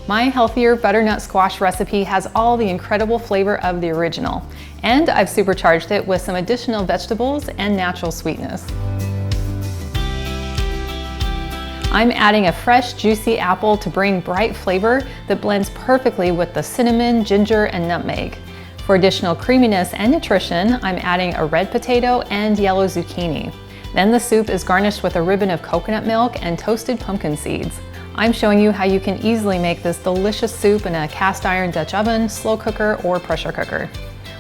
My healthier butternut squash recipe has all the incredible flavor of the original, and I've supercharged it with some additional vegetables and natural sweetness. I'm adding a fresh, juicy apple to bring bright flavor that blends perfectly with the cinnamon, ginger, and nutmeg. For additional creaminess and nutrition, I'm adding a red potato and yellow zucchini. Then the soup is garnished with a ribbon of coconut milk and toasted pumpkin seeds. I'm showing you how you can easily make this delicious soup in a cast iron Dutch oven, slow cooker, or pressure cooker.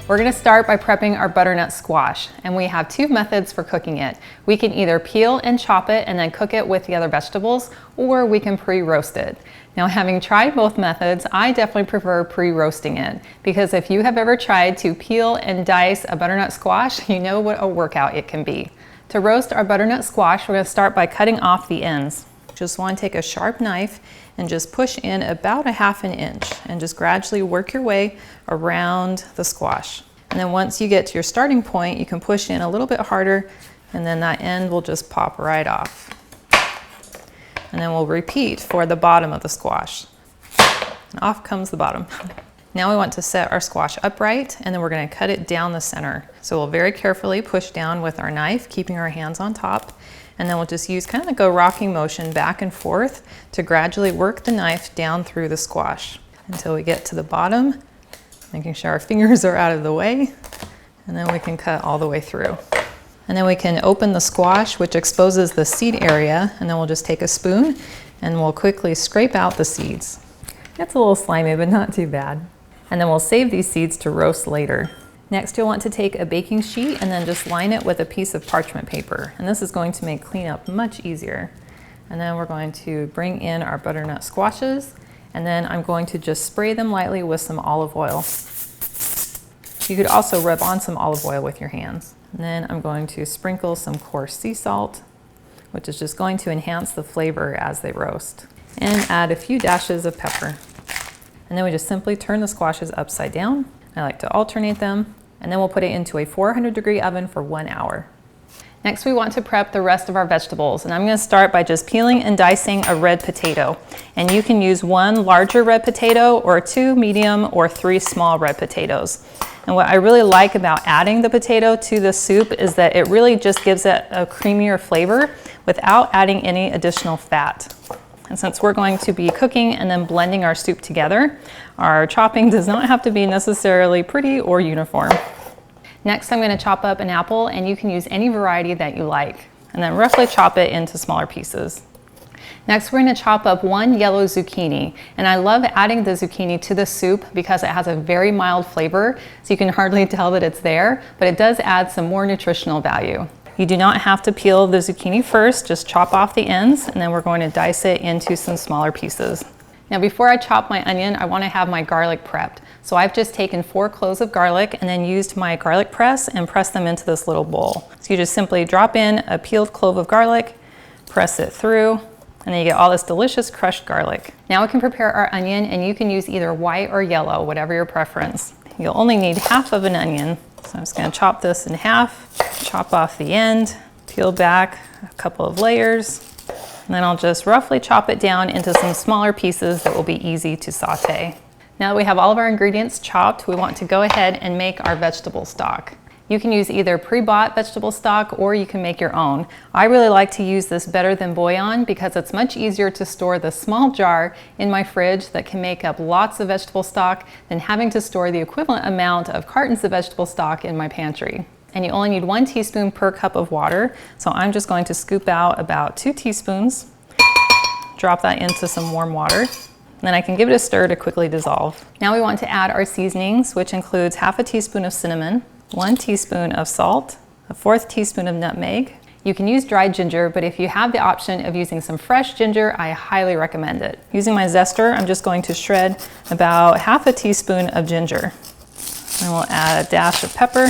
We're going to start by prepping our butternut squash, and we have two methods for cooking it. We can either peel and chop it and then cook it with the other vegetables, or we can pre-roast it. Now, having tried both methods, I definitely prefer pre-roasting it, because if you have ever tried to peel and dice a butternut squash, you know what a workout it can be. To roast our butternut squash, we're going to start by cutting off the ends. Just want to take a sharp knife and just push in about 1/2 inch and just gradually work your way around the squash. And then once you get to your starting point, you can push in a little bit harder, and then that end will just pop right off. And then we'll repeat for the bottom of the squash. And off comes the bottom. Now we want to set our squash upright, and then we're going to cut it down the center. So we'll very carefully push down with our knife, keeping our hands on top. And then we'll just use kind of like a rocking motion back and forth to gradually work the knife down through the squash until we get to the bottom, making sure our fingers are out of the way, and then we can cut all the way through. And then we can open the squash, which exposes the seed area, and then we'll just take a spoon and we'll quickly scrape out the seeds. It's a little slimy, but not too bad. And then we'll save these seeds to roast later. Next, you'll want to take a baking sheet and then just line it with a piece of parchment paper. And this is going to make cleanup much easier. And then we're going to bring in our butternut squashes, and then I'm going to just spray them lightly with some olive oil. You could also rub on some olive oil with your hands. And then I'm going to sprinkle some coarse sea salt, which is just going to enhance the flavor as they roast. And add a few dashes of pepper. And then we just simply turn the squashes upside down. I like to alternate them, and then we'll put it into a 400-degree oven for 1 hour. Next, we want to prep the rest of our vegetables, and I'm going to start by just peeling and dicing a red potato. And you can use 1 larger red potato, or 2 medium, or 3 small red potatoes. And what I really like about adding the potato to the soup is that it really just gives it a creamier flavor without adding any additional fat. And since we're going to be cooking and then blending our soup together, our chopping does not have to be necessarily pretty or uniform. Next, I'm going to chop up an apple, and you can use any variety that you like, and then roughly chop it into smaller pieces. Next, we're going to chop up 1 yellow zucchini, and I love adding the zucchini to the soup because it has a very mild flavor, so you can hardly tell that it's there, but it does add some more nutritional value. You do not have to peel the zucchini first, just chop off the ends, and then we're going to dice it into some smaller pieces. Now, before I chop my onion, I want to have my garlic prepped. So I've just taken 4 cloves of garlic and then used my garlic press and pressed them into this little bowl. So you just simply drop in a peeled clove of garlic, press it through, and then you get all this delicious crushed garlic. Now we can prepare our onion, and you can use either white or yellow, whatever your preference. You'll only need 1/2 of an onion. So I'm just going to chop this in half, chop off the end, peel back a couple of layers, and then I'll just roughly chop it down into some smaller pieces that will be easy to saute. Now that we have all of our ingredients chopped, we want to go ahead and make our vegetable stock. You can use either pre-bought vegetable stock, or you can make your own. I really like to use this Better Than Bouillon because it's much easier to store the small jar in my fridge that can make up lots of vegetable stock than having to store the equivalent amount of cartons of vegetable stock in my pantry. And you only need 1 teaspoon per cup of water, so I'm just going to scoop out about 2 teaspoons, drop that into some warm water, and then I can give it a stir to quickly dissolve. Now we want to add our seasonings, which includes 1/2 teaspoon of cinnamon, 1 teaspoon of salt, 1/4 teaspoon of nutmeg. You can use dried ginger, but if you have the option of using some fresh ginger, I highly recommend it. Using my zester, I'm just going to shred about 1/2 teaspoon of ginger. And we'll add a dash of pepper.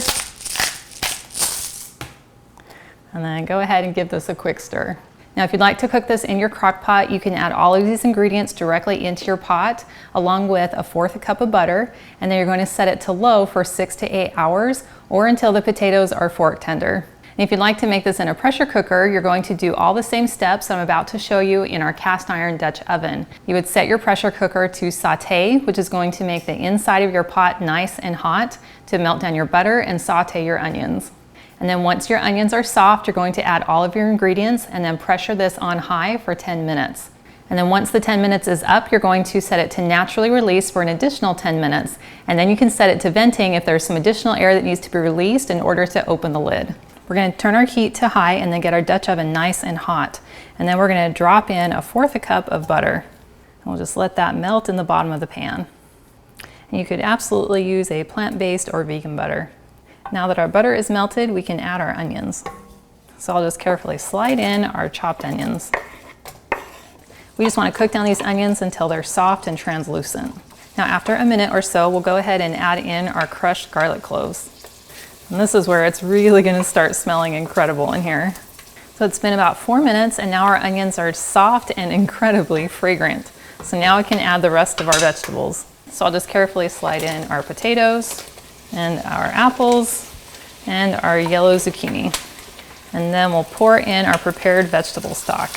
And then go ahead and give this a quick stir. Now, if you'd like to cook this in your crock pot, you can add all of these ingredients directly into your pot, along with 1/4 cup of butter, and then you're going to set it to low for 6 to 8 hours, or until the potatoes are fork tender. And if you'd like to make this in a pressure cooker, you're going to do all the same steps I'm about to show you in our cast iron Dutch oven. You would set your pressure cooker to saute, which is going to make the inside of your pot nice and hot to melt down your butter and saute your onions. And then once your onions are soft, you're going to add all of your ingredients and then pressure this on high for 10 minutes. And then once the 10 minutes is up, you're going to set it to naturally release for an additional 10 minutes. And then you can set it to venting if there's some additional air that needs to be released in order to open the lid. We're going to turn our heat to high and then get our Dutch oven nice and hot. And then we're going to drop in 1/4 cup of butter. And we'll just let that melt in the bottom of the pan. And you could absolutely use a plant-based or vegan butter. Now that our butter is melted, we can add our onions. So I'll just carefully slide in our chopped onions. We just want to cook down these onions until they're soft and translucent. Now after a minute or so, we'll go ahead and add in our crushed garlic cloves. And this is where it's really going to start smelling incredible in here. So it's been about 4 minutes and now our onions are soft and incredibly fragrant. So now we can add the rest of our vegetables. So I'll just carefully slide in our potatoes and our apples and our yellow zucchini. And then we'll pour in our prepared vegetable stock.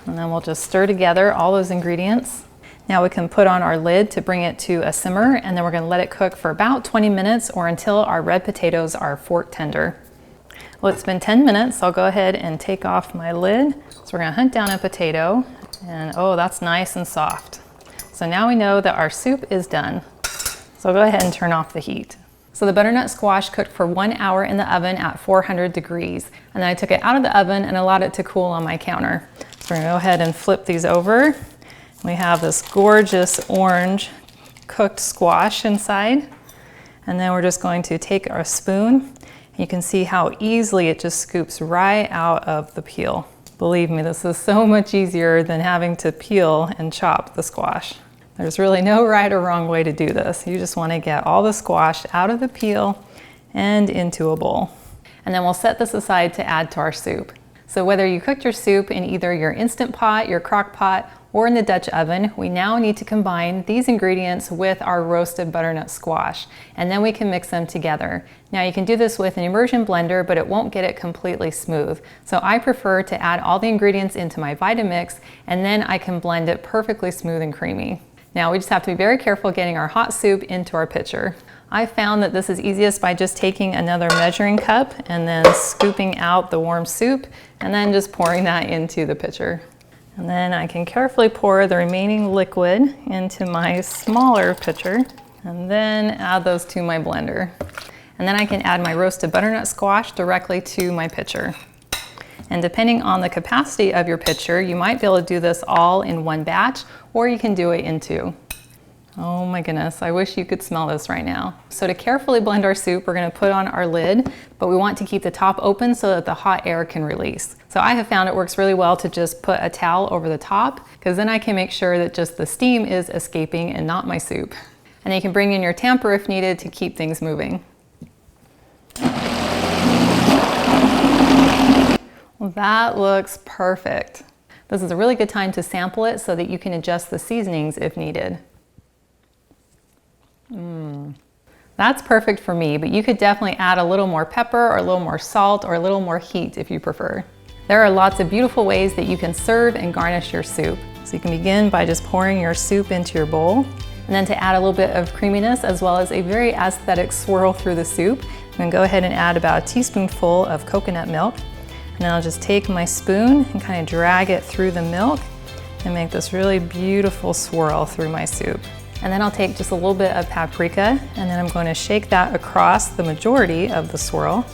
And then we'll just stir together all those ingredients. Now we can put on our lid to bring it to a simmer, and then we're going to let it cook for about 20 minutes or until our red potatoes are fork tender. Well, it's been 10 minutes, so I'll go ahead and take off my lid. So we're going to hunt down a potato, and oh, that's nice and soft. So now we know that our soup is done. So I'll go ahead and turn off the heat. So the butternut squash cooked for 1 hour in the oven at 400 degrees. And then I took it out of the oven and allowed it to cool on my counter. So we're gonna go ahead and flip these over. We have this gorgeous orange cooked squash inside. And then we're just going to take our spoon. You can see how easily it just scoops right out of the peel. Believe me, this is so much easier than having to peel and chop the squash. There's really no right or wrong way to do this. You just want to get all the squash out of the peel and into a bowl. And then we'll set this aside to add to our soup. So whether you cooked your soup in either your Instant Pot, your crock pot, or in the Dutch oven, we now need to combine these ingredients with our roasted butternut squash, and then we can mix them together. Now you can do this with an immersion blender, but it won't get it completely smooth. So I prefer to add all the ingredients into my Vitamix, and then I can blend it perfectly smooth and creamy. Now we just have to be very careful getting our hot soup into our pitcher. I found that this is easiest by just taking another measuring cup and then scooping out the warm soup and then just pouring that into the pitcher. And then I can carefully pour the remaining liquid into my smaller pitcher and then add those to my blender. And then I can add my roasted butternut squash directly to my pitcher. And depending on the capacity of your pitcher, you might be able to do this all in one batch, or you can do it in 2. Oh my goodness, I wish you could smell this right now. So to carefully blend our soup, we're gonna put on our lid, but we want to keep the top open so that the hot air can release. So I have found it works really well to just put a towel over the top, because then I can make sure that just the steam is escaping and not my soup. And then you can bring in your tamper if needed to keep things moving. Well, that looks perfect. This is a really good time to sample it so that you can adjust the seasonings if needed. That's perfect for me, but you could definitely add a little more pepper or a little more salt or a little more heat if you prefer. There are lots of beautiful ways that you can serve and garnish your soup. So you can begin by just pouring your soup into your bowl, and then to add a little bit of creaminess as well as a very aesthetic swirl through the soup, I'm gonna go ahead and add about a teaspoonful of coconut milk. And then I'll just take my spoon and kind of drag it through the milk and make this really beautiful swirl through my soup. And then I'll take just a little bit of paprika, and then I'm going to shake that across the majority of the swirl.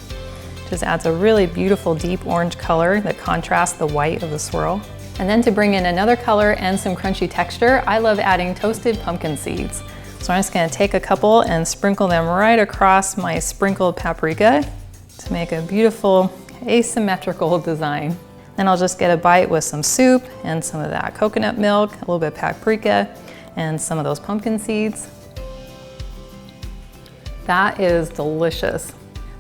Just adds a really beautiful deep orange color that contrasts the white of the swirl. And then to bring in another color and some crunchy texture, I love adding toasted pumpkin seeds. So I'm just going to take a couple and sprinkle them right across my sprinkled paprika to make a beautiful asymmetrical design. Then I'll just get a bite with some soup and some of that coconut milk, a little bit of paprika, and some of those pumpkin seeds. That is delicious.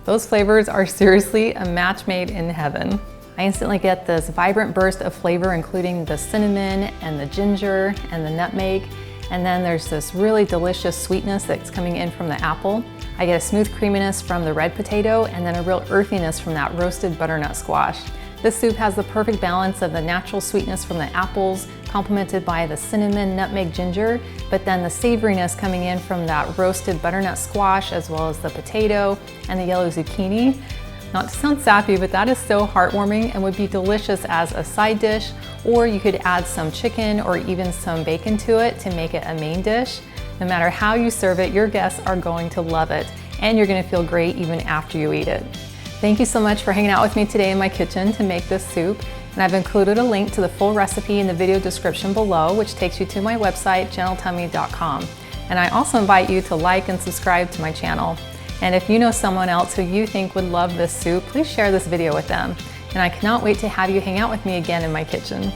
Those flavors are seriously a match made in heaven. I instantly get this vibrant burst of flavor, including the cinnamon and the ginger and the nutmeg. And then there's this really delicious sweetness that's coming in from the apple. I get a smooth creaminess from the red potato and then a real earthiness from that roasted butternut squash. This soup has the perfect balance of the natural sweetness from the apples, complemented by the cinnamon, nutmeg, ginger, but then the savoriness coming in from that roasted butternut squash, as well as the potato and the yellow zucchini. Not to sound sappy, but that is so heartwarming and would be delicious as a side dish, or you could add some chicken or even some bacon to it to make it a main dish. No matter how you serve it, your guests are going to love it, and you're gonna feel great even after you eat it. Thank you so much for hanging out with me today in my kitchen to make this soup. And I've included a link to the full recipe in the video description below, which takes you to my website, gentletummy.com. And I also invite you to like and subscribe to my channel. And if you know someone else who you think would love this soup, please share this video with them. And I cannot wait to have you hang out with me again in my kitchen.